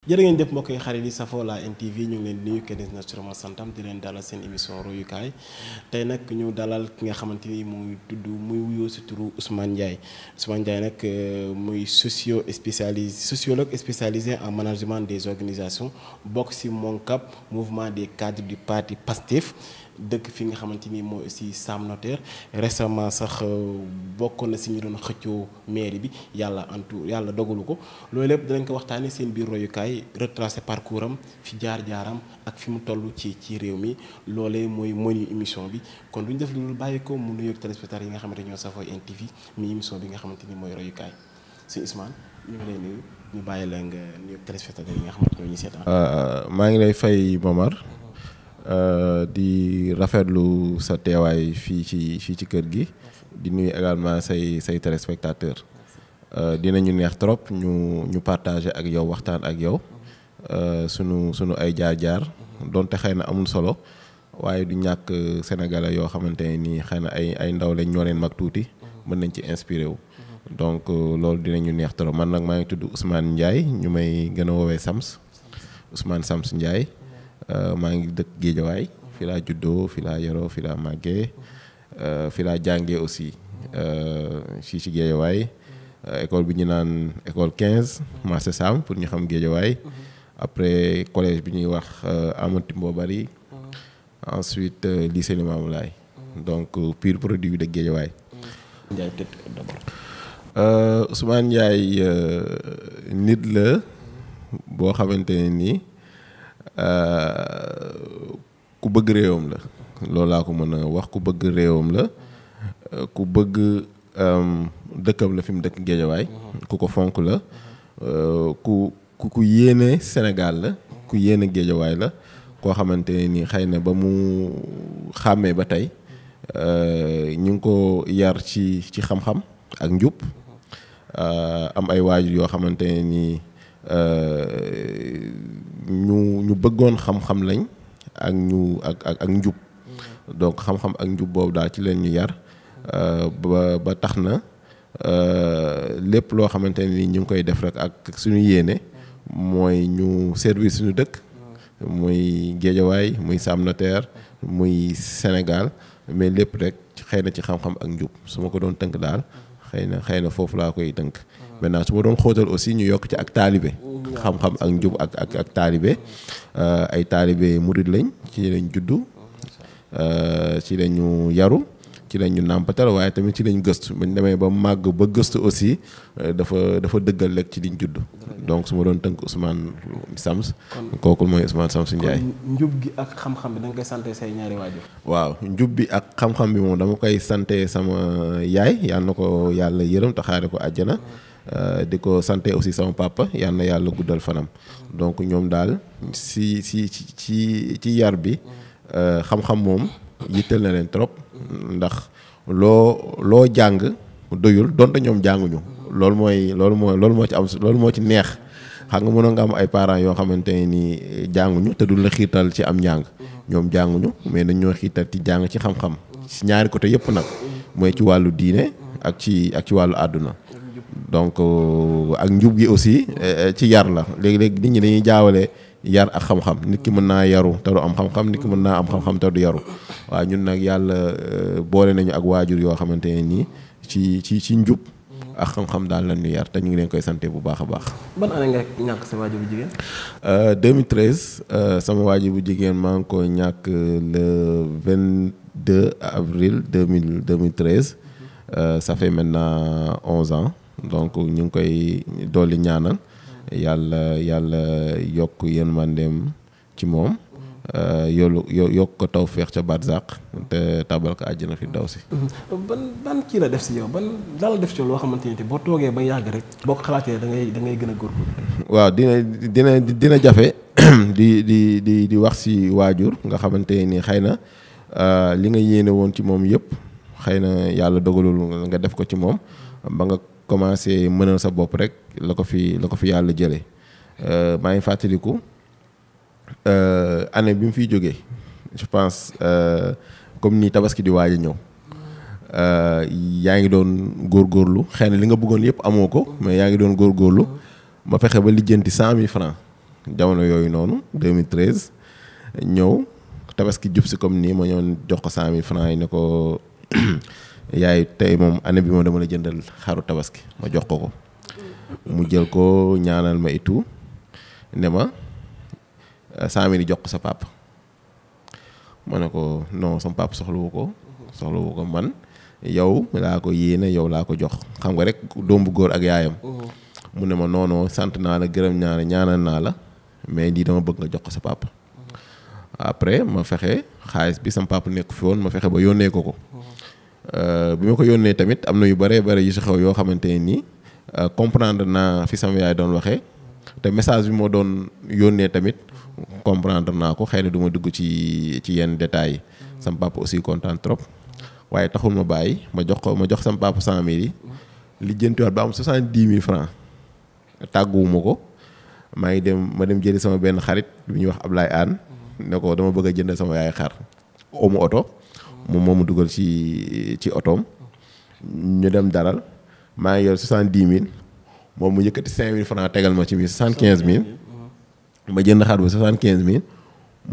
jërë ngeen def mbokk yi xarit yi safoo la NTV ñu ngi leen di nuyu kenn naturellement santam di leen dalal seen émission royukaay tey nag ñu dalal ki nga xamante ni muy tudd muy wuyoo si turu Ousmane Ndiaye Ousmane Ndiaye nag muy sociologue spécialisé en management des organisations bokk si MONCAP mouvement des cadres du parti PASTEF dëkk fi nga xamante ni mooy aussi Sam Notaire récemment sax bokkoon na si ñu doon xëccoo mairie bi yàlla dogalu ko loolu lépp dinañ ko waxtaanee seen biir royukaay retracé parcours am fi jaar-jaaram ak fi mu toll ci réew mi loolee mooy menu émission bi kon duñ def lu bàyyi ko mu nuyoog téléspectateurs yi nga xamante ñoo safoo NTV mi émission bi nga xamante ni mooy royukaay si Ousmane ñu ngi lay nuyu ñu bàyyi la nga nuyoog téléspectateurs yi nga xamante ñoo ñu seetaan. maa ngi lay fay Momar. Di rafetlu sa teewaay fii ci kër gi di nuyu également say téléspectateurs dinañu neex trop ñu partager ak yow waxtaan ak yow sunu ay jaar-jaar donte xëy na amul solo waaye du ñàkk sénégalais yoo xamante ne nii xëy na ay ndaw lañ ñoo leen mag tuuti mën nañ ci inspiré wu. Donc loolu dinañu neex trop man nag maa ngi tudd Ousmane Ndiaye ñu may gën a woowee Sams Ousmane Sams Ndiaye. maa ngi dëkk Géejawaay fi laa juddoo fi laa yaroo fi laa màggee fi laa jàngee aussi fii ci Géejawaay école bi ñu naan école 15 marché Sam pour ñu xam Géejawaay après collège bi ñuy wax Amadou Timbo Bari ensuite lycée Limamoulaye donc pur produit de Géejawaay. Ousmane Ndiaye nit la boo xamante ne nii. Ku bëgg réewam la loolu laa ko mën a wax ku bëgg réewam la ku bëgg dëkkam la fi mu dëkk Géejawaay ku ko fonk la ku yéene Sénégal la ku yéene Géejawaay la koo xamante ni xëy na ba mu xàmmee ba tey ñu ngi ko yar ci xam-xam ak njub am ay waajur yoo xamante ni ñu bëggoon xam-xam lañ ak njub donc xam-xam ak njub boobu daal ci leen ñu yar ba tax na lépp loo xamante ni ñu ngi koy def rek ak suñu yéene mooy ñu servir suñu dëkk muy Géejawaay muy Sam Notaire muy Sénégal mais lépp rek xëy na ci xam-xam ak njub su ma ko doon tënk daal xëy na foofu laa koy tënk maintenant su ma doon xóotal aussi ñu yokk ci ak taalibe xam-xam ak njub ak taalibe ay taalibe murid lañ ci lañ juddu ci lañu yaru ci lañu nàmpatal waaye tamit ci lañ gëstu bañ demee ba màgg ba gëstu aussi dafa dëggal rek ci liñ judd donc su ma doon tënk Ousmane Sams kooku mooy Ousmane Sams Ndiaye. njub gi ak xam-xam bi da nga koy sante say ñaari waajur. waaw njub bi ak xam-xam bi moom dama koy sante sama yaay yal na ko yàlla yërëm taxaare ko àjjana. di ko santé aussi sama papa yal na yàlla guddal fanam donc ñoom daal ci yar bi xam-xam moom yitteel na leen trop ndax loo jàng doyul donte ñoom jànguñu loolu moo ci neex xam nga mënoon nga am ay parents yoo xamante ni jànguñu te dul la xiital ci am njàng ñoom jànguñu mais dañ ñoo xiital ci jàng ci xam-xam ci ñaari côté yëpp nag mooy ci wàllu diine ak ci wàllu àdduna. donc ak njub gi aussi ci yar la léegi-léegi nit ñi dañuy jaawale yar ak xam-xam nit ki mën naa yaru te du am xam-xam nit ki mën naa am xam-xam te du yaru waaw ñun nag yàlla boole nañu ak waajur yoo xamante ne nii ci njub ak xam-xam daal la ñu yar te ñu ngi leen koy santé bu baax a baax. ban année nga ñàkk sa waajur bu jigéen. 2013 sama waajur bu jigéen maa ngi ko ñàkk le 22 avril 2013 ça fait maintenant 11 ans. donc ñu ngi koy dolli ñaanal yàlla yokk yërmandeem ci moom yokk ko tawfeex ca barzaq te tabal ko àjjana fi daw si. ban kii la def si yow ban la def ci loo xamante ni boo toogee ba yàgg rek boo ko xalaatee da ngay gën a góorgóorlu. waaw dina jafe di wax si waajur nga xamante ni xëy na li nga yéene woon ci moom yëpp xëy na yàlla dogalul nga def ko ci moom ba nga commencé mënal sa bopp rek la ko fi yàlla jëlee maa ngi fàttaliku année bi mu fiy jógee je pense comme ni tabaski di waaj a ñëw yaa ngi doon góorgóorlu xëy na li nga bëggoon yëpp amoo ko mais yaa ngi doon góorgóorlu ma fexe ba lijjanti 100 000 francs jamono yooyu noonu 2013 ñëw tabaski jub si comme nii ma ñëw jox ko 100 000 francs yi ne ko yaay tey moom année bi moom dama la jëndal xaru tabaski ma jox ko mu jël ko ñaanal ma et tout ne ma 100 000 yi jox ko sa papa ma ne ko non sama papa soxlawu ko man yow laa ko yéene yow laa ko jox xam nga rek doom bu góor ak yaayam. mu ne ma non sant naa la gërëm ñaanal naa la mais lii dama bëgg nga jox ko sa papa. après ma fexe xaalis bi sama papa nekk fi woon ma fexe ba yónnee ko. bi ma ko yónnee tamit am na yu bare yu si xew yoo xamante ne nii comprendre naa fi sama yaay doon waxee te message bi moo doon yónnee tamit comprendre naa ko xëy na du ma dugg ci yenn détails yi. sama papa aussi kontaan trop waaye taxul ma bàyyi ma jox sama papa 100 000 yi lijjantiwaat ba am 70 000 francs tàgguwuma ko ma dem jëli sama benn xarit bi ñuy wax Ablaye Anne ne ko dama bëgg a jënd sama yaay xar omu oto moom moo mu dugal ci otoom ñu dem daral maa ngi yor 70 000 moom mu yëkkati 5 000 francs tegal ma ci mi 75 000 ma jënd xar ba 75 000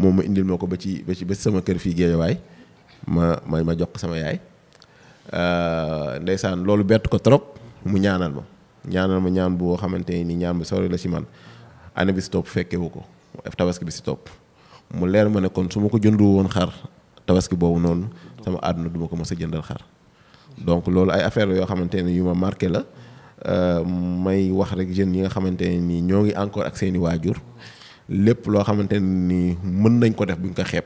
moom ma indil ma ko ba ci sama kër fii Géejawaay ma jox ko sama yaay ndeysaan loolu bett ko trop mu ñaanal ma ñaan boo xamante ni ñaan bu sori la ci man année bi si topp fekkewu ko tabaski bi si topp mu leer ma ne kon su ma ko jëndu woon xar tabaski boobu noonu sama àdduna duma ko mës a jëndal xar donc loolu ay affaire la yoo xamante ne yu ma marqué la may wax rek jeunes yi nga xamante ne nii ñoo ngi encore ak seeni waajur lépp loo xamante ne nii mën nañ ko def buñ ko xeeb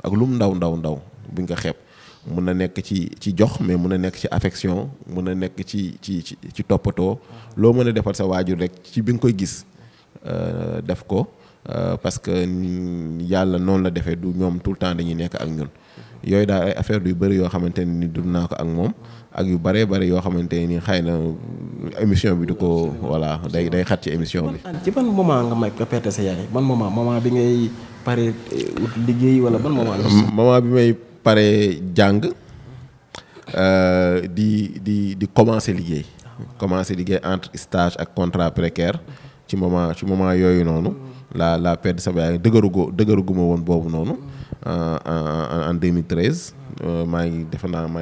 ak lum ndaw buñ ko xeeb mun na nekk ci jox mais mun na nekk ci affection mun na nekk ci toppatoo loo mën a defal sa waajur rek ci bi nga koy gis def ko parce que yàlla noonu la defee du ñoom tout le temps dañuy nekk ak ñun yooyu daal ay affaire yu bëri yoo xamante ne ni dund naa ko ak moom ak yu bëree bëri yoo xamante ne ni xëy na émission bi du ko voilà day xat ci émission bi. ci ban moment nga perte sa yaay ban moment bi ngay pare liggéey wala ban moment bi may pare jàng di commencer liggéey. commencer liggéey entre stage ak contrat précaire ci moment yooyu noonu la perte sama yaay dëgëru ma woon boobu noonu en 2013 maa ngi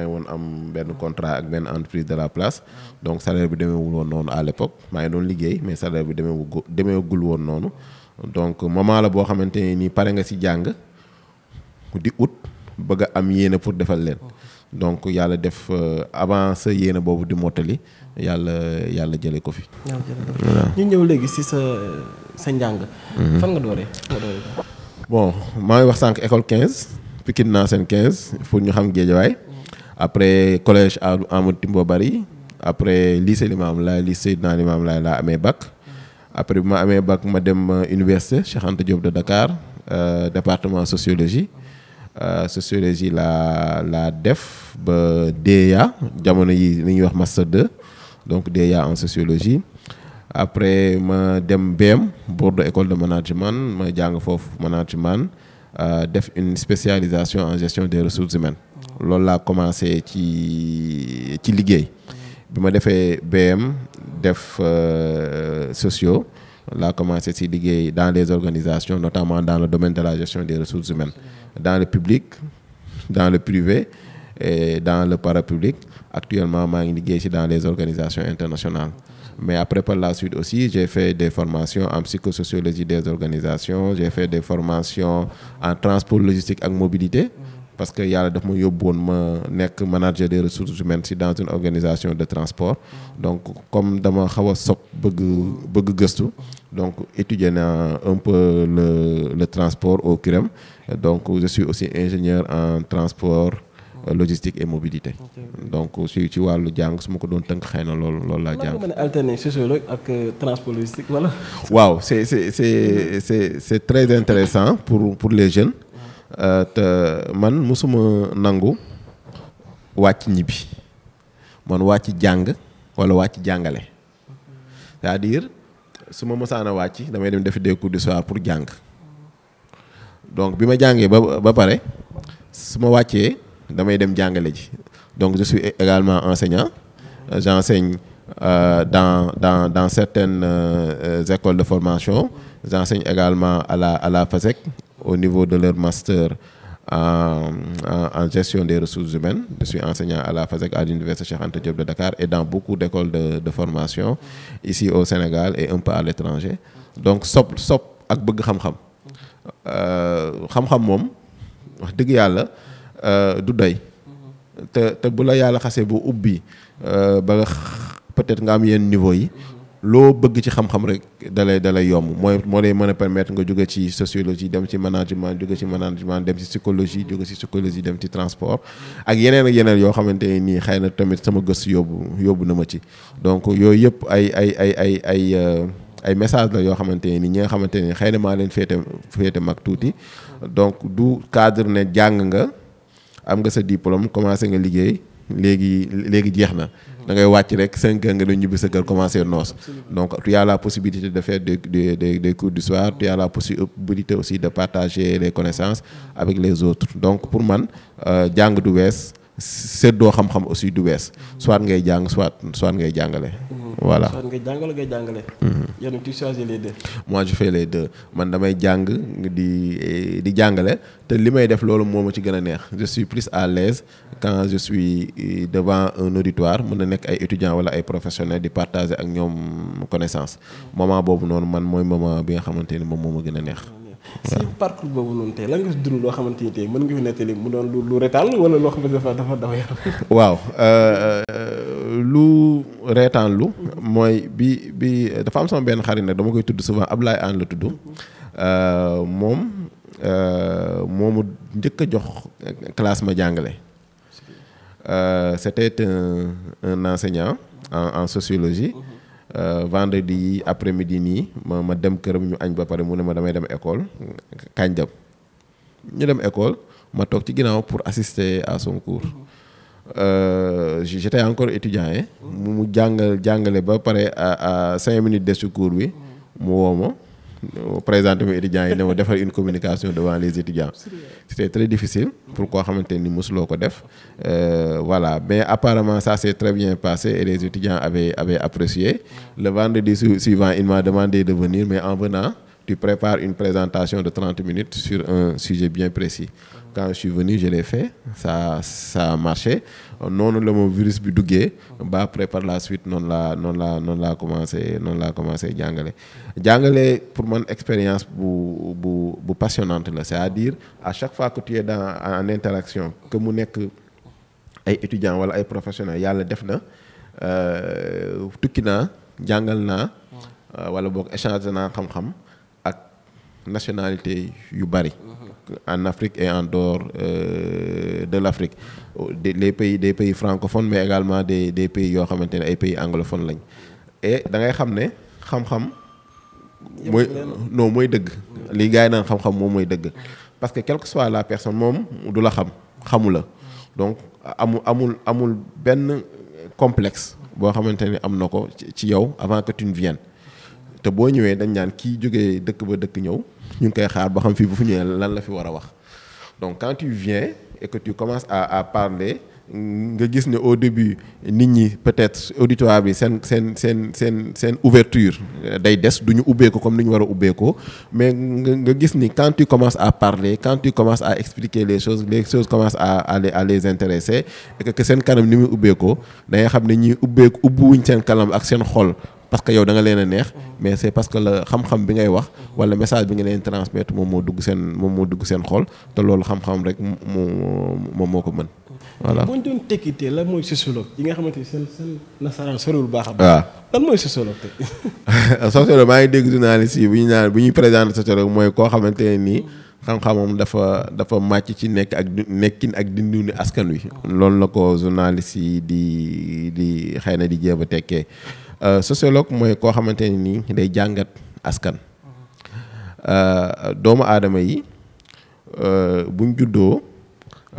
woon am benn contrat ak benn entreprise de la place donc salaire bi demeewul woon noonu à l'époque maa ngi doon liggéey mais salaire bi demeewul woon noonu donc moment la boo xamante ne nii pare nga ci jàng di ut bëgg a am yéene pour defal leen donc yàlla def avant sa yéene boobu di mottali yàlla jëlee ko fi. ñu ñëw léegi ci sa njàng. fan nga dooree bon maa ngi wax sànq école 15 Pikine naa seen 15 pour ñu xam Géejawaay après collège Amadou Timbo Bari après lycée Seydina Limamou Laye laa amee bac après bi ma amee bac ma dem université Cheikh Anta Diop de Dakar département sociologie la def ba DEA jamono yi li ñuy wax master 2 donc DEA en sociologie après ma dem BM Bordeaux école de management ma jàng foofu management def une spécialisation en gestion des ressources humaines loolu laa commencé ci liggéey bi ma defee BM def sociaux laa commencé ci liggéey dans les organisations notamment dans le domaine de la gestion des ressources humaines dans le public dans le privé et dans le parapublic actuellement maa ngi liggéey ci dans les organisations internationales mais après par la suite aussi j'ai fait des formations en psychosociologie des organisations j'ai fait des formations en transport logistique ak mobilité parce que yàlla daf ma yóbbu woon ma nekk manager des ressources humaines ci dans une organisation de transport donc comme dama xaw a sopp bëgg gëstu donc étudier naa un peu le transport au CUREM donc je suis aussi ingénieur en transport logistique et mobilité donc ci wàllu jàng su ma ko doon tënk xëy na loolu laa jàng. mën a alterner sociologue ak transport logistique wala. waaw c'est très intéressant pour les jeunes te man mosuma nangu wàcc ñibbi man wàcc jàng wala wàcc jàngale c'est-à-dire su ma mësaan a wàcc damay dem defi des cours du soir pour jàng donc bi ma jàngee ba pare su ma wàccee damay dem jàngale ji donc je suis également enseignant j'enseigne dans certaines écoles de formation. J'enseigne également à la FASEC au niveau de leur master en gestion des ressources humaines. Je suis enseignant à la FASEC à l'Université Cheikh Anta Diop de Dakar et dans beaucoup d'écoles de formation ici au Sénégal et un peu à l'étranger. Donc sopp ak bëgg xam-xam xam-xam moom wax dëgg yàlla du doy te bu la yàlla xasee bu ubbi ba peut-être nga am yenn niveau yi loo bëgg ci xam-xam rek dalay yomb moo lay mën a permettre nga jóge ci sociologie dem ci management jóge ci management dem ci psychologie jóge ci psychologie dem ci transport ak yeneen yoo xamante ne nii xëy na tamit sama gëstu yóbbu na ma ci. Donc yooyu yëpp ay message la yoo xamante ne ni ñi nga xamante ne xëy na maa leen féete mag tuuti donc du cadre ne jàng nga am nga sa diplôme commencé nga liggéey léegi jeex na. da ngay wàcc rek 5 heures nga doon ñibbi sa kër commencer noos. Donc tu as la possibilité de faire des cours du soir, tu as la possibilité aussi de partager les connaissances avec les autres. Donc pour man jàng du wees seddoo xam-xam aussi du wees soit ngay jàng soit ngay jàngale. Voilà. Soit ngay jàng wala ngay jàngale. Yow tu choisis les deux. Moi je fais les deux man damay jàng di jàngale te li may def loolu moo ma ci gën a neex. Je suis plus à l'aise quand je suis devant un auditoire mën na nekk ay étudiants wala ay professionnels di partager ak ñoom connaissance moment boobu noonu man mooy moment bi nga xamante ni moom moo ma gën a neex. Si parcours boobu noonu tey lan nga si dund loo xamante ni tey mën nga fi nettali mu doon lu reetaan wala loo xamante dafa yaram. waaw lu reetaan lu mooy bi dafa am sama benn xarit nag dama koy tudd souvent Ablaye Anne la tudd moomu njëkk a jox classe ma jàngale. C'était un enseignant en sociologie. Vendredi après-midi nii ma dem këram ñu añ ba pare mu ne ma damay dem école kañ dem ñu dem école ma toog ci ginnaaw pour assister à son cours. J'étais encore étudiant mu jàngale ba pare à 5 minutes de ce cours bi mu woo ma présenter mes étudiants yi ne ma defar une communication devant les étudiants. C'était très difficile pour koo xamante ni mosuloo ko def voilà mais apparemment ça s'est très bien passé et les étudiants avaient apprécié. Le vendredi suivant il m'a demandé de venir mais en venant tu prépares une présentation de 30 minutes sur un sujet bien précis. Quand je suis venu je l'ai fait ça a marché noonu la ma virus bi duggee ba après par la suite noonu laa commencé jàngale pour man expérience bu passionnante la c'est-à-dire à chaque fois que tu es en interaction que mu nekk ay étudiants wala ay professionnels yàlla def na tukki naa jàngal naa wala boog échange naa xam-xam ak nationalité yu bari en Afrique et en dehors de l'Afrique des pays francophones mais également des pays yoo xamante ne ay pays anglophones lañ et da ngay xam ne xam-xam mooy dëgg li gars yi naan xam-xam moom mooy dëgg parce que quelle que soit la personne moom du la xamu la donc amul benn complexe boo xamante ne am na ko ci yow avant que tu ne viennes te boo ñëwee dañ naan kii jógee dëkk ba dëkk ñëw ñu ngi koy xaar ba xam fii bu fu ñëwee lan la fi war a wax donc quand tu viens et que tu commences à parler nga gis ne au début nit ñi peut-être auditoire bi seen ouverture day des du ñu ubbeeko comme ni ñu war a ubbeekoo mais nga gis ni quand tu commences à parler quand tu commences à expliquer les choses commencent à les intéresser et que seen kanam ni muy ubbeekoo da ngay xam ne ñi ubbiwuñ seen kanam ak seen xol parce que yow da nga leen a neex mais c'est parce que la xam-xam bi ngay wax wala message bi nga leen transmettre moom moo dugg seen xol te loolu xam-xam rek moom moo ko mën. Voilà. boo ñu doon tekkitee lan mooy sociologue yi nga xamante ni seen nasaraan soriwul baax a baax. waaw lan mooy sociologue tey. sociologue maa ngi dégg journaliste yi bu ñuy présenter sociologue mooy koo xamante ne nii xam-xamam dafa màcc ci nekkin ak dundinu askan wi. loolu la ko journaliste yi di xëy na di jéem a tekkee. Sociologue mooy koo xamante ne nii day jàngat askan doomu aadama yi buñ juddoo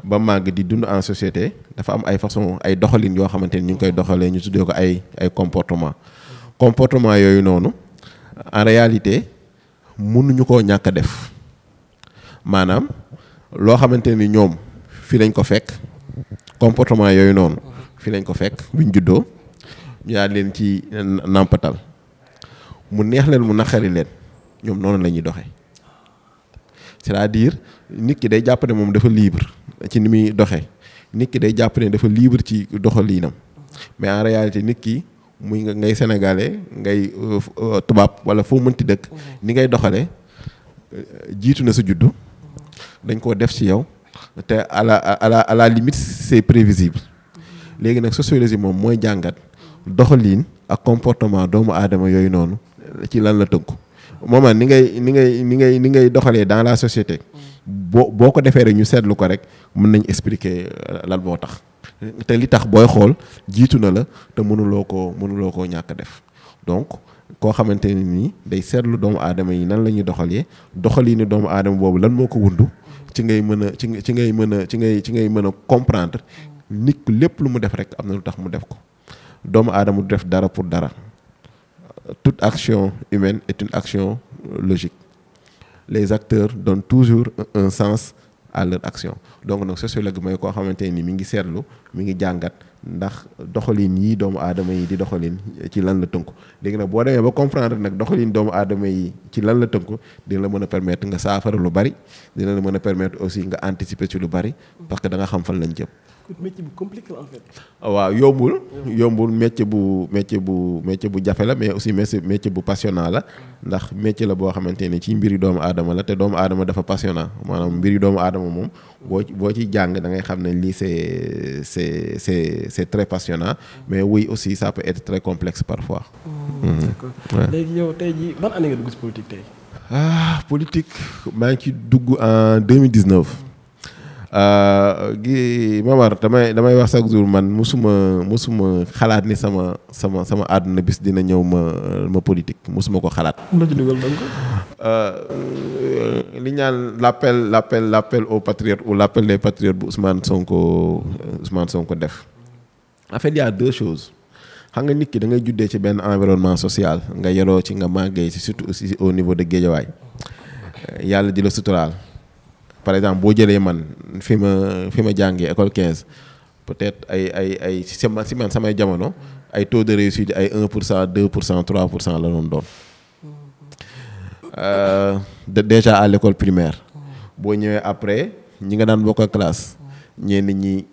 ba màgg di dund en société dafa am ay façon ay doxalin yoo xamante ni ñu ngi koy doxalee ñu tuddee ko ay comportement yooyu noonu en réalité mënuñu koo ñàkk a def maanaam loo xamante ni ñoom fii lañ ko fekk comportement yooyu noonu fii lañ ko fekk buñ juddoo ñu daal leen ci nàmpatal mu neex leen mu naqari leen ñoom noonu la ñuy doxee c'est-à-dire nit ki day jàpp ne moom dafa libre ci ni muy doxee nit ki day jàpp ne dafa libre ci doxalinam mais en réalité nit ki muy ngay sénégalais ngay tubaab wala foo mënti dëkk ni ngay doxalee jiitu na sa juddu dañ koo def ci yow te à la limite c'est prévisible léegi nag sociologie moom mooy jàngat doxalin ak comportement doomu aadama yooyu noonu ci lan la tënku moment ni ngay doxalee dans la société boo ko defee rek ñu seetlu ko rek mën nañ expliquer lan moo tax te li tax booy xool jiitu na la te mënuloo koo ñàkk def donc koo xamante ne nii day seetlu doomu aadama yi nan la ñuy doxalinu doomu aadama boobu lan moo ko wundu ci ngay mën a comprendre nit ku lépp lu mu def rek am na lu tax mu def ko doomu aadama du def dara pour dara toute action humaine est une action logique les acteurs donnent toujours un sens à leur action donc nag sociologue mooy koo xamante ni mi ngi seetlu mi ngi jàngat ndax doxalin yi doomu aadama yi di doxalin ci lan la tënku léegi nag boo demee ba comprendre nag doxalin doomu aadama yi ci lan la tënku dina la mën a permettre nga saafara lu bari dina la mën a permettre aussi nga anticiper ci lu bari parce que da nga xam fan lañ jëm. métier bu compliqué en fait. waaw yombul métier bu jafe la mais aussi métier bu passionnant la ndax métier la boo xamante ni ci mbiri doomu aadama la te doomu aadama dafa passionnant maanaam mbiri doomu aadama moom boo ci jàng da ngay xam ne lii c'est très passionnant mais oui aussi ça peut être très complexe parfois. D'accord. Léegi yow tey jii ban année nga dugg ci politique tey. Politique maa ngi ci dugg en 2019. Mamar damay wax chaque jour man musuma xalaat ni sama àdduna bis dina ñëw ma politique musuma ko xalaat. mu la ci dugal donc. li ñaan l'appel aux patriotes ou l'appel des patriotes bu Ousmane Sonko def en fait il y a deux choses xam nga nit ki da ngay juddee ci benn environnement social nga yaroo ci nga màggee ci surtout aussi au niveau de Guédiawaye yàlla di la suturaal. Par exemple boo jëlee man fi ma jàngee école 15 peut-être ay si man samay jamono ay taux de réussite ay 1% 2% 3% la doon déjà à l'école primaire boo ñëwee après ñi nga daan bokk classe ñenn ñi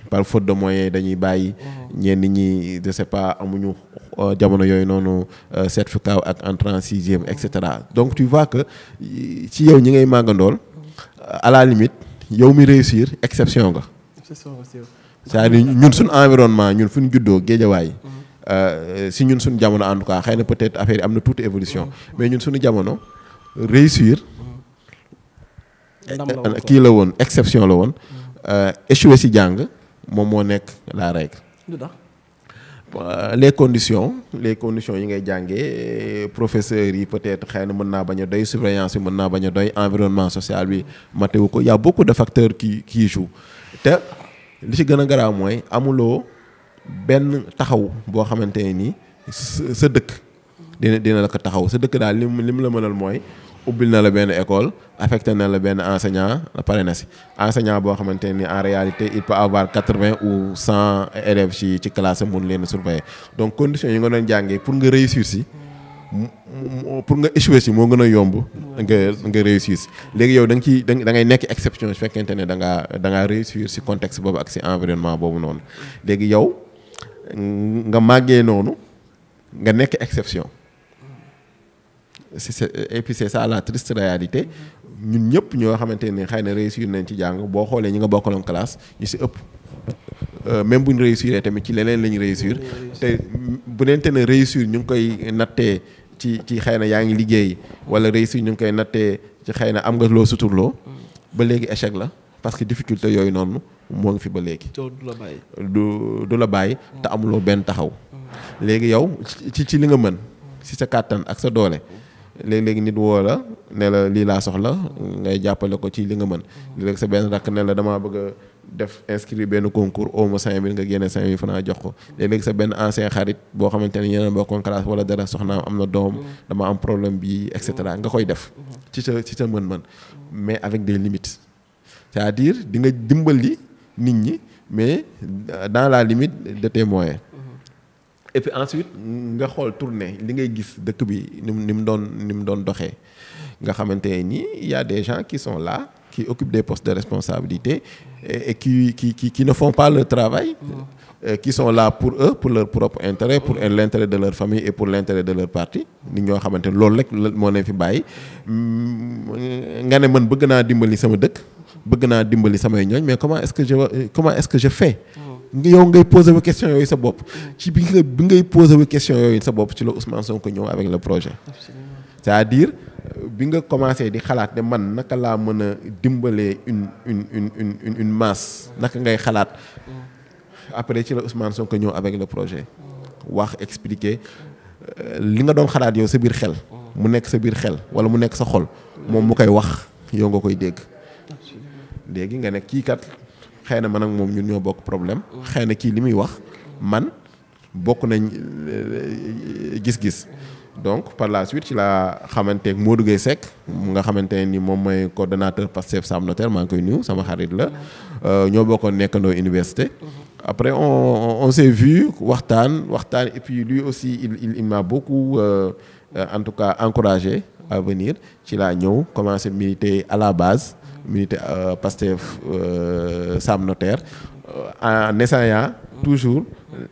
par faute de moyens dañuy bàyyi ñenn ñi je sais pas amuñu jamono yooyu noonu certificat ak entrée en sixième et cetera donc tu vois que ci yow ñi ngay màggandool à la limite yow mi réussir exception nga. c'est-à-dire ñun suñ environnement ñun fu ñu juddoo Géejawaay si ñun suñ jamono en tout cas xëy na peut-être affaire yi am na tuuti évolution mais ñun suñu jamono réussir kii la woon exception la woon échouer si jàng moom moo nekk la règle. les conditions yi ngay jàngee professeurs yi peut-être xëy na mën naa bañ a doy surveillance yi mën naa bañ a doy environnement social bi matewu ko y a beaucoup de facteurs qui jouent te li ci gën a garaaw mooy amuloo benn taxaw boo xamante ne nii sa dëkk dina la ko taxaw sa dëkk daal lim la mënal mooy ubbil na la benn école affecté na la benn enseignant pare na si enseignant boo xamante ni en réalité il peut avoir 80 ou 100 élèves ci classe mun leen surveiller donc conditions yi nga doon jàngee pour nga réussir si pour nga échouer si moo gën a yomb nga réussir si léegi yow da ngay nekk exception su fekkente ne da ngaa réussir si contexte boobu ak si environnement boobu noonu léegi yow nga màggee noonu nga nekk exception. Et puis c'est ça la triste réalité ñun ñëpp ñoo xamante ne xëy na réussir nañ ci jàng boo xoolee ñi nga bokkaloon classe ñu si ëpp même bu ñu réussir tamit ci leneen la ñu réussir te bu neente ne réussir ñu ngi koy nattee ci xëy na yaa ngi liggéey wala réussir ñu ngi koy nattee ci xëy na am nga loo suturloo ba léegi échec la parce que difficulté yooyu noonu moo ngi fi ba léegi. du la bàyyi te amuloo benn taxaw léegi yow ci li nga mën si sa kàttan ak sa doole. léegi nit woo la ne la lii laa soxla ngay jàppale ko ci li nga mën léegi sa benn rakk ne la damaa bëgg a def inscrire benn concours au moins 5000 nga génne 5000 francs jox ko léegi sa benn ancien xarit boo xamante ne ñeneen bokkoon classe wala dara soxnaam am na doom dama am problème bi et cetera nga koy def ci sa mën-mën mais avec des limites c'est-à-dire di nga dimbali nit ñi mais dans la limite de tes moyens et puis ensuite nga xool tourner li ngay gis dëkk bi ni mu doon doxee nga xamante ni il y a des gens qui sont là qui occupent des postes de responsabilité et qui ne font pas leur travail. Qui sont là pour eux, pour leur propre intérêt, pour l'intérêt de leur famille et pour l'intérêt de leur parti. Nit ñoo xamante ne loolu rek moo leen fi bàyyi nga ne man bëgg naa dimbali sama dëkk bëgg naa dimbali samay ñooñ mais comment est-ce que je fais. yow ngay poser wu question yooyu sa bopp. ci bi ngay poser wu question yooyu sa bopp ci la Ousmane Sonko ñëw avec le projet. C'est-à-dire bi nga commencé di xalaat ne man naka laa mën a dimbalee une masse naka ngay xalaat. Après ci la Ousmane Sonko ñëw avec le projet wax expliquer li nga doon xalaat yow sa biir xel mu nekk sa biir xel wala mu nekk sa xol moom mu koy wax yow nga koy dégg léegi nga ne kii kat xëy na man ak moom ñun ñoo bokk problème xëy na kii li muy wax man bokk nañ gis-gis donc par la suite ci la xamanteeg Modou Gueye Seck mu nga xamante ni moom mooy coordonnateur Pastef Sam Notaire maa ngi koy nuyu sama xarit la ñoo bokkoon nekkandoo université. Après on s'est vu waxtaan et puis lui aussi il m'a beaucoup en tout cas encouragé à venir ci laa ñëw commencer militer à la base militer Pastef Sam Notaire en essayant toujours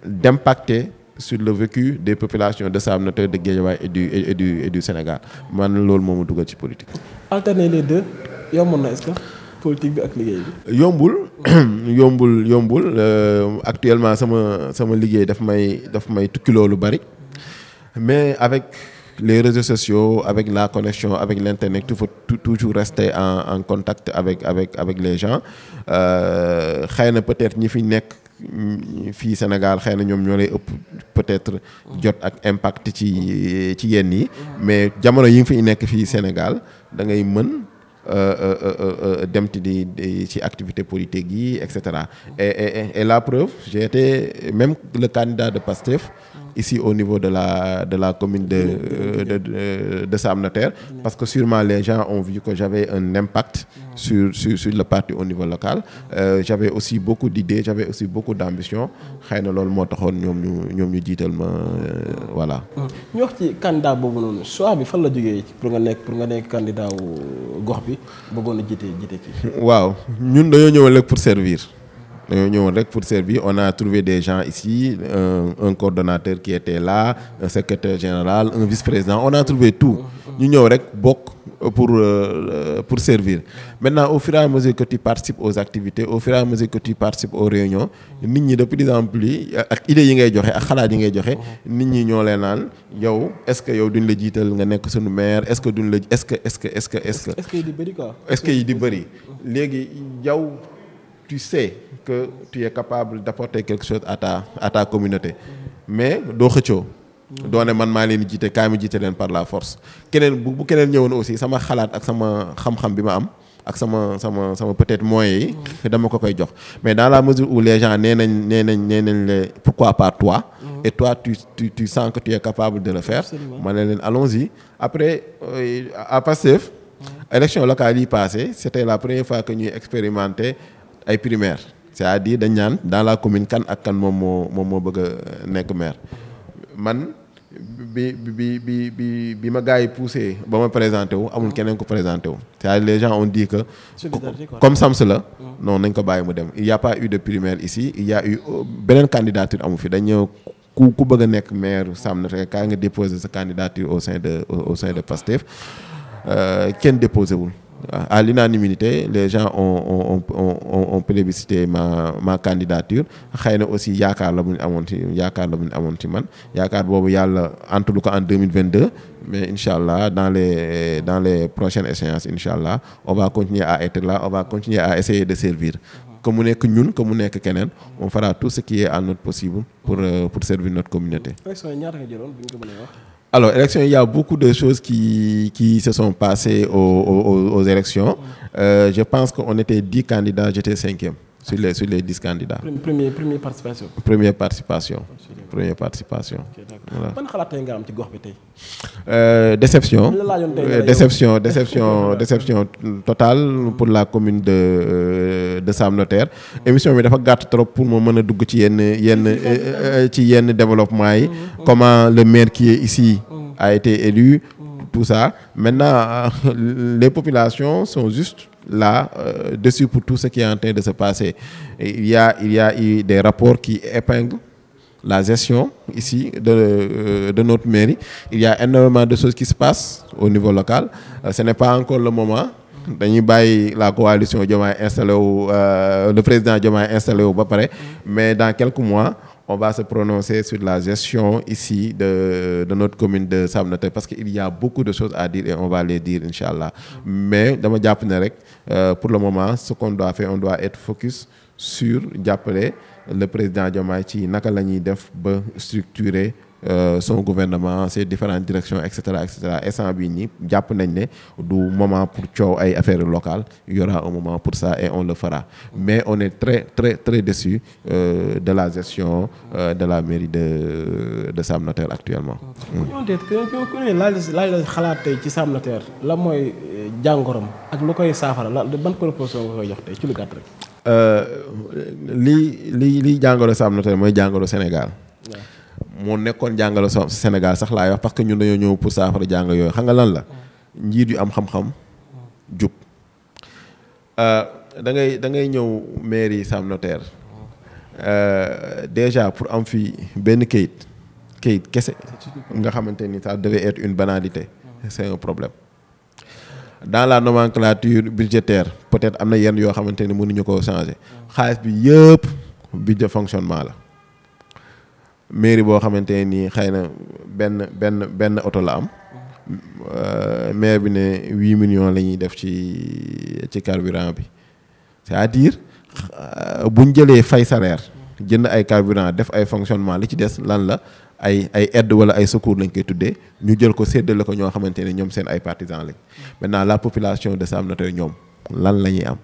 d'impacter sur le vécu des populations de Sam Notaire de Guédiawaye et du Sénégal man loolu moo ma dugal ci politique. Alterner les deux yomb na est-ce que politique bi ak liggéey bi. yombul actuellement sama liggéey daf may tukkiloo lu bari mais avec les réseaux sociaux avec la connexion avec l'internet il faut toujours rester en contact avec les gens xëy na peut-être ñi fi nekk fii Sénégal xëy na ñoom ñoo lay ëpp peut-être jot ak impact ci yenn yi mais jamono yi nga fi nekk fii Sénégal da ngay mën dem ci activité politique yi et cetera et la preuve j'ai été même le candidat de Pastef ici au niveau de la commune de Sam Notaire parce que sûrement les gens ont vu que j'avais un impact sur le parti au niveau local j'avais aussi beaucoup d'idées j'avais aussi beaucoup d'ambition xëy na loolu moo taxoon ñoom ñu jiital ma voilà. ñu wax ci candidat boobu noonu choix bi fan la jógee pour nga nekk candidat wu gox bi bëggoon a jiite ci. waaw ñun dañoo ñëw rek pour servir. On a trouvé des gens ici, un coordonnateur qui était là, un secrétaire général, un vice-président. On a trouvé tout. Nous ñëw rek bokk pour servir. Maintenant, au fur et à mesure que tu participes aux activités, au fur et à mesure que tu participes aux réunions, nit ñi de plus en plus ak idées yi ngay joxe ak xalaat yi ngay joxe nit ñi ñoo leen naan yow est-ce que yow duñ la jiital nga nekk sunu maire est-ce que duñ la est-ce que yi di bëri quoi. est-ce que yi di bëri léegi yow tu sais que tu es capable d'apporter quelque chose à ta communauté mais doo xëccoo doo ne man maa leen di jiite kaay ma jiite leen par la force keneen bu keneen ñëwoon aussi sama xalaat ak sama xam-xam bi ma am ak sama peut-être moyens yi dama ko koy jox mais dans la mesure où les gens nee nañ le pourquoi pas toi et toi tu sens que tu es capable de le faire ma ne leen allons-y après à Pastef élection locale yi passé c'était la première fois que ñuy expérimenter ay primaires c'est-à-dire dañ naan dans la commune kan ak kan moom moo bëgg a nekk maire man bi ma gars yi poussé ba ma présenté wu amul keneen ko présenté wu c'est-à-dire les gens ont dit que comme Sams la non nañ ko bàyyi mu dem il y a pas eu de primaire ici il y a eu beneen candidature amu fi dañ ñëw ku bëgg a nekk maire Sam Notaire kaa nga déposer sa candidature au sein de Pastef kenn déposé wul. À l'unanimité les gens ont plébiscité ma candidature xëy na aussi yaakaar la bu ñu amoon ci man yaakaar boobu yàlla antalu ko en 2022 mais inchallah dans les prochaines échéances inchallah on va continuer à être là on va continuer à essayer de servir que mu nekk ñun que mu nekk keneen on fera tout ce qui est à notre possible pour servir notre communauté. Alors, élection, il y a beaucoup de choses qui se sont passées aux élections. Je pense qu'on était 10 candidats, j'étais 5e sur les 10 candidats. Première participation. Première participation. Okay, voilà. Ban xalaat nga am ci gox bi tey? Déception totale pour la commune de de Sam Notaire émission bi dafa gàtt trop pour ma mën a dugg ci yenn développement yi comment le maire qui est ici a été élu tout ça maintenant les populations sont juste là dessus pour tout ce qui est en train de se passer. Il y a eu des rapports qui épinglent la gestion ici de notre mairie. Il y a énormément de choses qui se passent au niveau local. Ce n'est pas encore le moment. Dañuy bàyyi la coalition Diomaye installé wu le président Diomaye installé wu ba pare mais dans quelques mois on va se prononcer sur la gestion ici de notre commune de Sam Notaire parce qu'il y a beaucoup de choses à dire et on va les dire Inch'Allah. Mais dama jàpp ne rek pour le moment ce qu'on doit faire on doit être focus sur jàppale le président Diomaye ci naka la ñuy def ba structurer son gouvernement ses différentes directions et cetera instant bii nii jàpp nañ ne du moment pour coow ay affaires locales il y aura un moment pour ça et on le fera mais on est très déçu de la gestion de la mairie de Sam Notaire actuellement. ku ne laaj la xalaat tey ci Sam Notaire la mooy jàngoroom ak lu koy saafara la ban proposition nga koy jox tey ci lu gàtt rek. li jàngoro Sam Notaire mooy jàngoro Sénégal. moo nekkoon jàngalo Sénégal sax laay wax parce que ñun dañoo ñëw pour saafara jàng yooyu xam nga lan la njiit yu am xam-xam jub da ngay ñëw mairie Sam Notaire déjà pour am fi benn kayit kese nga xamante ni ça devait être une banalité c'est un problème dans la nomenclature budgétaire peut-être am na yenn yoo xamante ni mënuñu koo changer xaalis bi yëpp budget fonctionnement la mairie boo xamante nii xëy na benn oto la am maire bi ne 8 millions la ñuy def ci carburant bi c'est-à-dire buñ jëlee fay salaire jënd ay carburant def ay fonctionnement li ci des lan la ay aide wala ay secours lañ koy tuddee ñu jël ko séddale ko ñoo xamante ne ñoom seen ay partisans lañ maintenant la population de Sam Notaire ñoom lan la ñuy am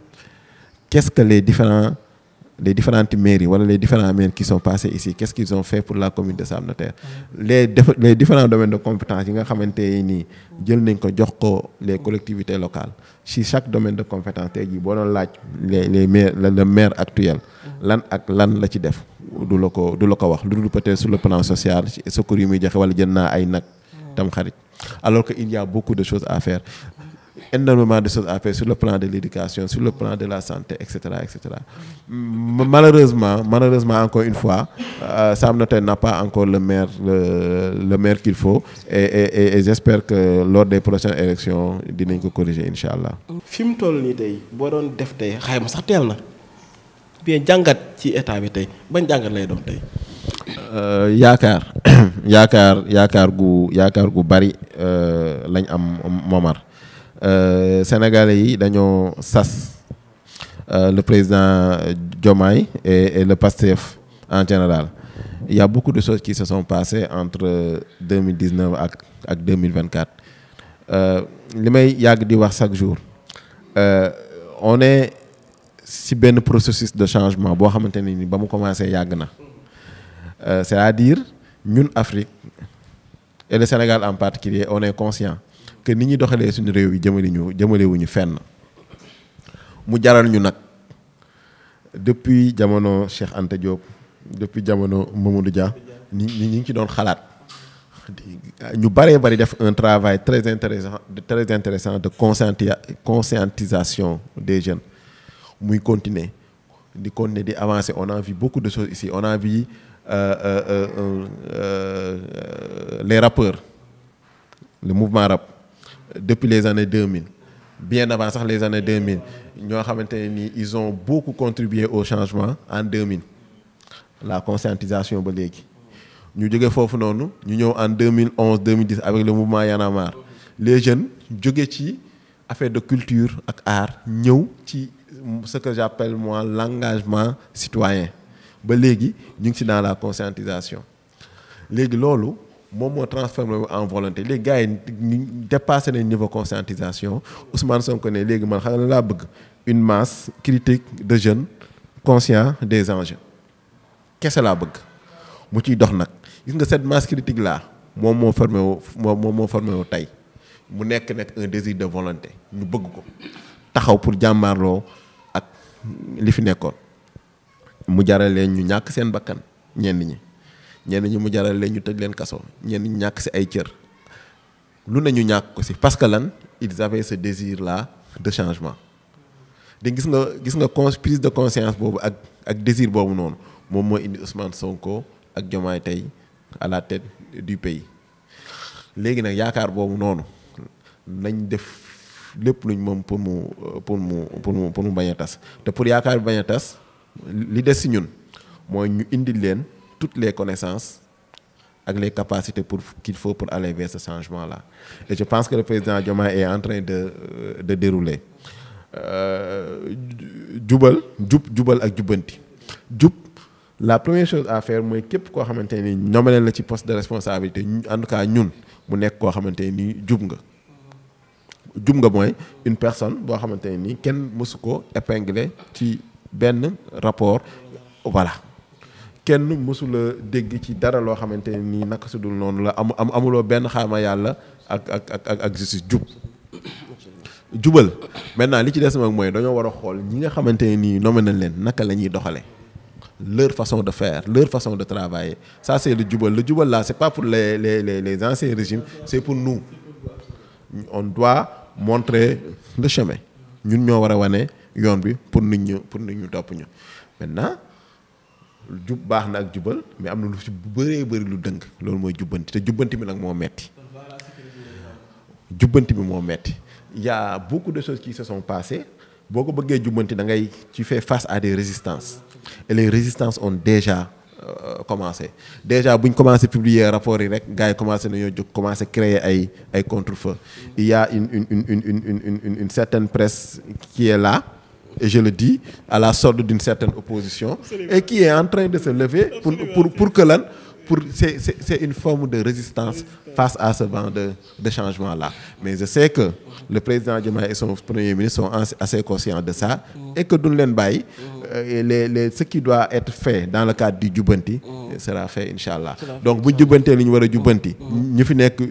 qu'est-ce que les différentes mairies wala les différents maires qui sont passés ici qu'est-ce qu'ils ont fait pour la commune de Sam Notaire les différents domaines de compétences yi nga xamante nii jël nañ ko jox ko les collectivités locales si chaque domaine de compétence tey jii boo doon laaj les maires le maire actuel lan la ci def du la ko wax lu dul peut-être sur le plan social secours yi muy joxe wala jënd naa ay nag tam xarit alors que il y a beaucoup de choses à faire énormément de choses à faire sur le plan de l'éducation, sur le plan de la santé, etc. Malheureusement, encore une fois, Sam Notaire n'a pas encore le maire qu'il faut et j'espère que lors des prochaines élections, dinañ ko corriger Inch'Allah. Fi mu toll nii tey boo doon def tey xayma sax teel na bien jàngat ci état bi tey bañ jàngat lay doon tey. yaakaar gu bari lañ am Momar. Sénégalais yi dañoo sas le président Diomaye et le PASTEF en général. Il y a beaucoup de choses qui se sont passées entre 2019 ak 2024 li may yàgg di wax chaque jour on est ci benn processus de changement boo xamante ne ni ba mu commencé yàgg na c'est-à-dire ñun Afrique et le Sénégal en particulier on est conscient que nit ñi doxalee suñu réew yi jëmalewuñu fenn mu jaral ñu nag depuis jamono Cheikh Anta Diop depuis jamono Mamadou Dia ñi ngi ci doon xalaat ñu bari def un travail très intéressant de conscientisation des jeunes muy continuer di avancer. On a vu beaucoup de choses ici. On a vu les rappeurs, le mouvement rap depuis les années 2000, bien avant ça, les années 2000, ils ont beaucoup contribué au changement en 2000. La conscientisation ba léegi ñu jóge foofu noonu ñu ñëw en 2011-2010 avec le mouvement Y'en a marre. Les jeunes jóge ci affaire de culture ak art ñëw ci ce que j'appelle moi l'engagement citoyen ba léegi ñu ngi ci dans la conscientisation. Léegi loolu moom moo transformé en volonté. Les gars yi dépassé nañ niveau conscientisation. Ousmane Sonko ne léegi man xam nga laa bëgg une masse critique de jeunes conscients des enjeux. Qu'est-ce que laa bëgg mu ciy dox nag gis nga cette masse critique là moom moo formé wu tey mu nekk un désir de volonté ñu bëgg ko taxaw pour jàmmaarloo ak li fi nekkoon mu jaral leen ñu ñàkk seen bakkan ñenn ñi mu jaral leen ñu tëj leen kaso ñenn ñi ñàkk si ay cër lu ne ñu ñàkk ko si parce que lan ils avaient ce désir là de changement de gis nga prise de conscience boobu ak désir boobu noonu moom moo indi Ousmane Sonko ak Diomaye tey à la tête du pays léegi nag yaakaar boobu noonu nañ def lépp luñ moom pour mu bañ a tas te pour yaakaar bi bañ a tas li des si ñun mooy ñu indil leen toutes les connaissances ak les capacités qu'il faut pour aller vers ce changement là et je pense que le président Diomaye est en train de dérouler jubal ak jubbanti la première chose à faire mooy képp koo xamante ni nommé la ci poste de responsabilité en tout cas ñun mu nekk koo xamante ni jub nga mooy une personne boo xamante ni kenn mësu ko épinglé ci benn rapport voilà kenn mësula dégg ci dara loo xamante ni naka su dul noonu la amuloo benn xaama yàlla ak justice jubal maintenant li ci des nag mooy dañoo war a xool ñi nga xamante ni nommé nañ leen naka la ñuy doxalee leur façon de faire leur façon de travailler ça c'est le jubal là c'est pas pour les anciens régimes c'est pour nous on doit montrer le chemin ñun ñoo war a wane yoon bi pour nit ñu topp ñu maintenant jub baax na ak jubal mais am na lu ci bëree bëri lu dëng loolu mooy jubbanti te jubbanti bi nag moo metti il y a beaucoup de choses qui se sont passées boo ko bëggee jubbanti da ngay tu fais face à des résistances et les résistances ont déjà commencé déjà bu ñu commencé publier rapport yi rek gars yi commencé nañoo jóg commencé créer ay contre-feux il y a une certaine presse qui est là et je le dis à la sorte d'une certaine opposition et qui est en train de se lever pour que lan c'est une forme de résistance face à ce vent de changement là mais je sais que le président Diomaye et son premier ministre sont assez conscients de ça et que duñ leen bàyyi ce qui doit être fait dans le cadre du jubbanti sera fait inchallah donc buñ jubbantee li ñu war a jubbanti ñu fi nekk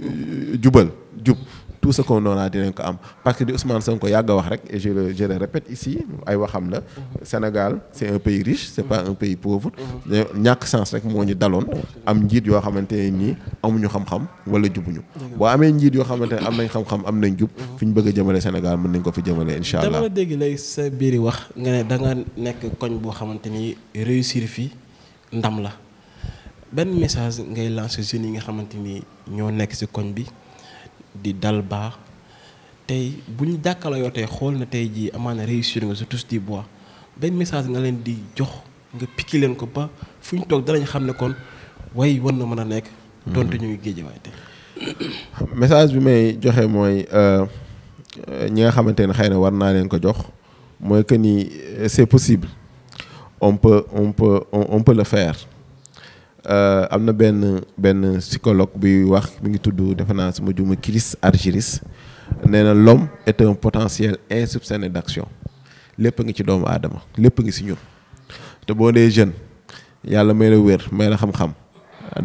jub tout ce qu'on aura dinañ ko am parce que di Ousmane Sonko yàgg a wax rek et je le répète ici ay waxam la Sénégal c'est un pays riche c'est pas un pays pauvre ñàkk chance rek moo ñu daloon am njiit yoo xamante ne nii amuñu xam-xam wala jubuñu boo amee njiit yoo xamante ne am nañ xam-xam am nañ jub fi ñu bëgg a jëmale Sénégal mën nañ ko fi jëmale incha allah. dama la dégg lay sa biir wax nga ne da nga nekk koñ boo xamante ni réussir fi ndam la benn message ngay lancer jeunes yi nga xamante ni ñoo nekk ci koñ bi di dal baax tey bu ñu jàkkaarloo yoo tey xool na tey jii amaana réussir nga surtout di bois benn message nga leen di jox nga pikki leen ko ba fu ñu toog danañ xam ne kon way war na mën a nekk. donte ñu ngi géejewaay tey. message bi may joxe mooy ñi nga xamante ne xëy na war naa leen ko jox mooy que ni c'est possible on peut le faire. am na benn psychologue bi wax mi ngi tudd defe naa sama juma Chris Argyris nee na l'homme est un potentiel insoupçonné d'action lépp ngi ci doomu aadama lépp ngi ci ñun te boo dee jeune yàlla may la wér may la xam-xam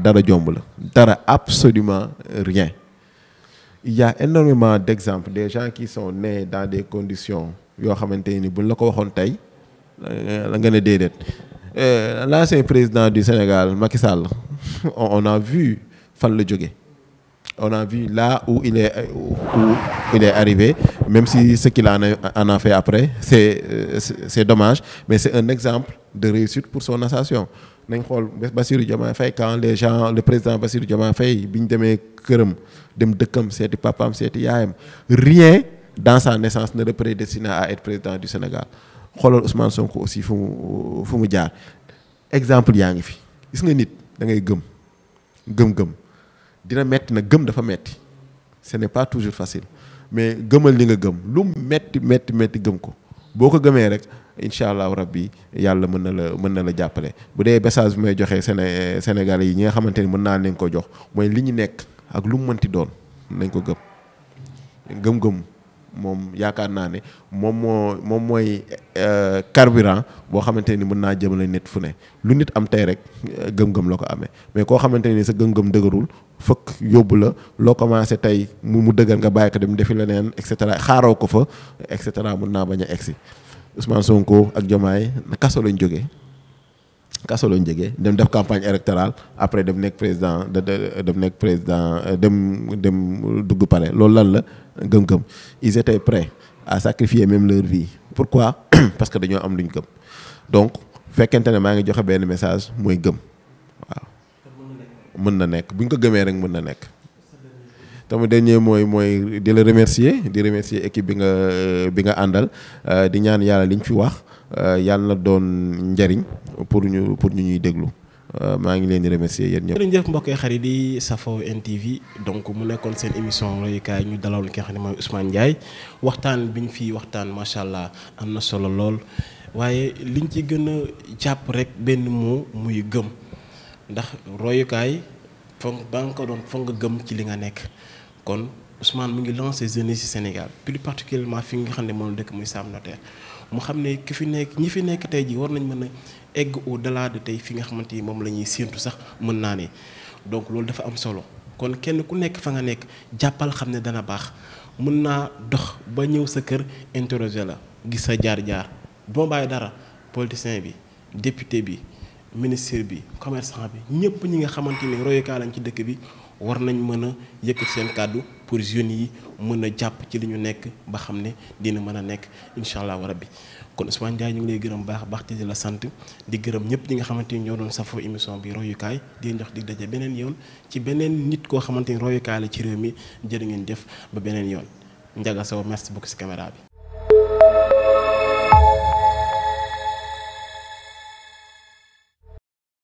dara jomb la dara absolument rien il y a énormément d'exemples des gens qui sont nés dans des conditions yoo xamante ni buñ la ko waxoon tey la nga ne déedéet. L'ancien président du Sénégal, Macky Sall, on a vu fan la jóge on a vu là où il est arrivé même si ce qu'il en a fait après c'est dommage mais c'est un exemple de réussite pour son association nañ xool Bassirou Diomaye Faye quand le président Bassirou Diomaye Faye bi ñu demee këram dem dëkkam seeti papaam seeti yaayam rien dans sa naissance ne le prédestinait à être président du Sénégal xoolal Ousmane Sonko aussi fu mu jaar exemple yaa ngi fi gis nga nit da ngay gëm dina metti na gëm dafa metti ce n'est pas toujours facile mais gëmal li nga gëm lu metti gëm ko boo ko gëmee rek incha allahu rabbi yàlla mën na la jàppale bu dee message bi may joxee Sénégalais yi ñi nga xamante ni mën naa leen ko jox mooy li ñu nekk ak lu mu mënti doon nañ ko gëm moom yaakaar naa ne moom mooy carburant boo xamante ni mën naa jëmale nit fu ne lu nit am tey rek gëm-gëm la ko amee mais koo xamante ni sa gëm-gëm dëgërul fëkk yóbbu la loo commencé tey mu dëgër nga bàyyi ko dem defi leneen et cetera xaaroo ko fa et cetera mën naa bañ a egsi Ousmane Sonko ak Diomaye kaso lañ jógee dem def campagne électorale après dem nekk président dem dugg palais loolu lan la gëm-gëm. Ils étaient prêts à sacrifier même leur vie. Pourquoi? Parce que dañoo am luñ gëm. Donc fekkente ne maa ngi joxe benn message mooy gëm waaw. mën na nekk bu ñu ko gëmee rek mën na nekk. tamit dernier mooy di la remercier équipe bi nga àndal di ñaan yàlla liñ fi wax yàlla na doon njariñ pour ñu ñuy déglu maa ngi leen di remercier yéen ñëpp. jërëjëf mbokk xarit di safo NTV donc mu nekkoon seen émission royukaay ñu dalal ki nga xam ne mooy Ousmane Ndiaye waxtaan bi ñu fi waxtaan macha allah am na solo lool waaye liñ ci gën a jàpp rek benn moo muy gëm ndax royukaay foog ba nga ko doon foog nga gëm ci li nga nekk. kon Ousmane mu ngi lancé jeunes ci Sénégal plus particulièrement fi nga xam ne moom dëkk muy Sam Notaire mu xam ne ñi fi nekk tey jii war nañ mën a egg au delà de tey fi nga xamante ni moom la ñuy séentu sax mën naa ne donc loolu dafa am solo kon kenn ku nekk fa nga nekk jàppal xam ne dana baax mën naa dox ba ñëw sa kër interroger la gis sa jaar-jaar doo bàyyi dara politicien bi député bi ministre bi commerçant bi ñëpp ñi nga xamante ni royukaay lañ ci dëkk bi. war nañ mën a yëkkati seen kàddu pour jeunes yi mën a jàpp ci li ñu nekk ba xam ne dina mën a nekk incha allah rabbi kon Ousmane Ndiaye ñu ngi lay gërëm baax te di la sant di gërëm ñëpp ñi nga xamante ni ñoo doon safoo émission bi royukaay di jox di daje beneen yoon ci beneen nit koo xamante ni royukaay la ci réew mi jërë ngeen jëf ba beneen yoon Ndiaga Sow merci beaucoup ci caméra bi.